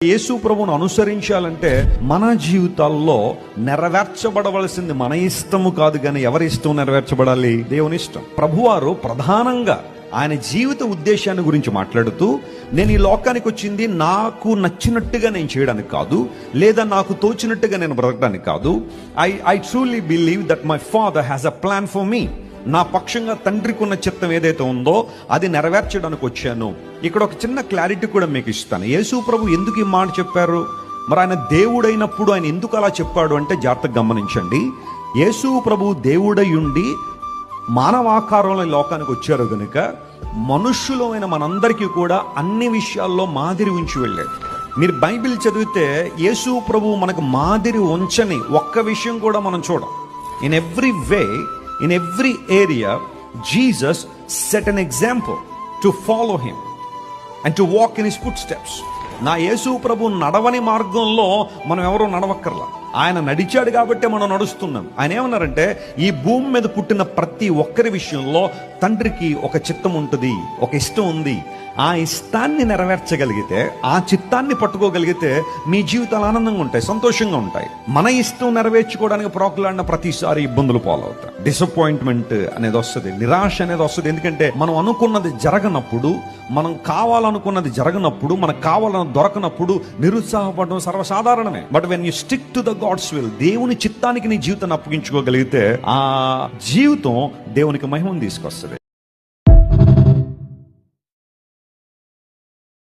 యేసు ప్రభువును అనుసరించాలంటే మన జీవితాల్లో నెరవేర్చబడవలసింది మన ఇష్టము కాదు, కానీ ఎవరి ఇష్టం నెరవేర్చబడాలి? దేవుని ఇష్టం. ప్రభువారు ప్రధానంగా ఆయన జీవిత ఉద్దేశాన్ని గురించి మాట్లాడుతూ, నేను ఈ లోకానికి వచ్చింది నాకు నచ్చినట్టుగా నేను చేయడానికి కాదు, లేదా నాకు తోచినట్టుగా నేను బ్రతకడానికి కాదు. I truly believe that my father has a plan for me. నా పక్షంగా తండ్రికి ఉన్న చిత్తం ఏదైతే ఉందో అది నెరవేర్చడానికి వచ్చాను. ఇక్కడ ఒక చిన్న క్లారిటీ కూడా మీకు ఇస్తాను. యేసు ప్రభు ఎందుకు ఈ మాట చెప్పారు? మరి ఆయన దేవుడైనప్పుడు ఆయన ఎందుకు అలా చెప్పాడు అంటే జాగ్రత్తగా గమనించండి. యేసు ప్రభు దేవుడై ఉండి మానవాకారంలో ఈ లోకానికి వచ్చారు కనుక మనుష్యులమైన మనందరికీ కూడా అన్ని విషయాల్లో మాదిరి ఉంచి వెళ్ళాడు. మీరు బైబిల్ చదివితే యేసు ప్రభు మనకు మాదిరి ఉంచని ఒక్క విషయం కూడా మనం చూడం. In every way, in every area, Jesus set an example to follow him and to walk in his footsteps. నా యేసు ప్రభు నడవని మార్గంలో మనం ఎవరో నడవక్కర్లా. ఆయన నడిచాడు కాబట్టే మనం నడుస్తున్నాం. ఆయన ఏమన్నారంటే, ఈ భూమి మీద పుట్టిన ప్రతి ఒక్కరి విషయంలో తండ్రికి ఒక చిత్తం ఉంటుంది, ఒక ఇష్టం ఉంది. ఆ ఇష్టాన్ని నెరవేర్చగలిగితే, ఆ చిత్తాన్ని పట్టుకోగలిగితే మీ జీవితాలు ఆనందంగా ఉంటాయి, సంతోషంగా ఉంటాయి. మన ఇష్టం నెరవేర్చుకోవడానికి ప్రోకులాడిన ప్రతిసారి ఇబ్బందులు పాలవుతాయి. డిసప్పాయింట్మెంట్ అనేది వస్తుంది, నిరాశ అనేది వస్తుంది. ఎందుకంటే మనం అనుకున్నది జరగనప్పుడు, మనం కావాలనుకున్నది జరగనప్పుడు, మనకు కావాలని దొరకనప్పుడు నిరుత్సాహపడడం సర్వసాధారణమే. But when you stick to the God's will, దేవుని చిత్తానికి నీ జీవితాన్ని అప్పగించుకోగలిగితే ఆ జీవితం దేవునికి మహిమను తీసుకొస్తుంది.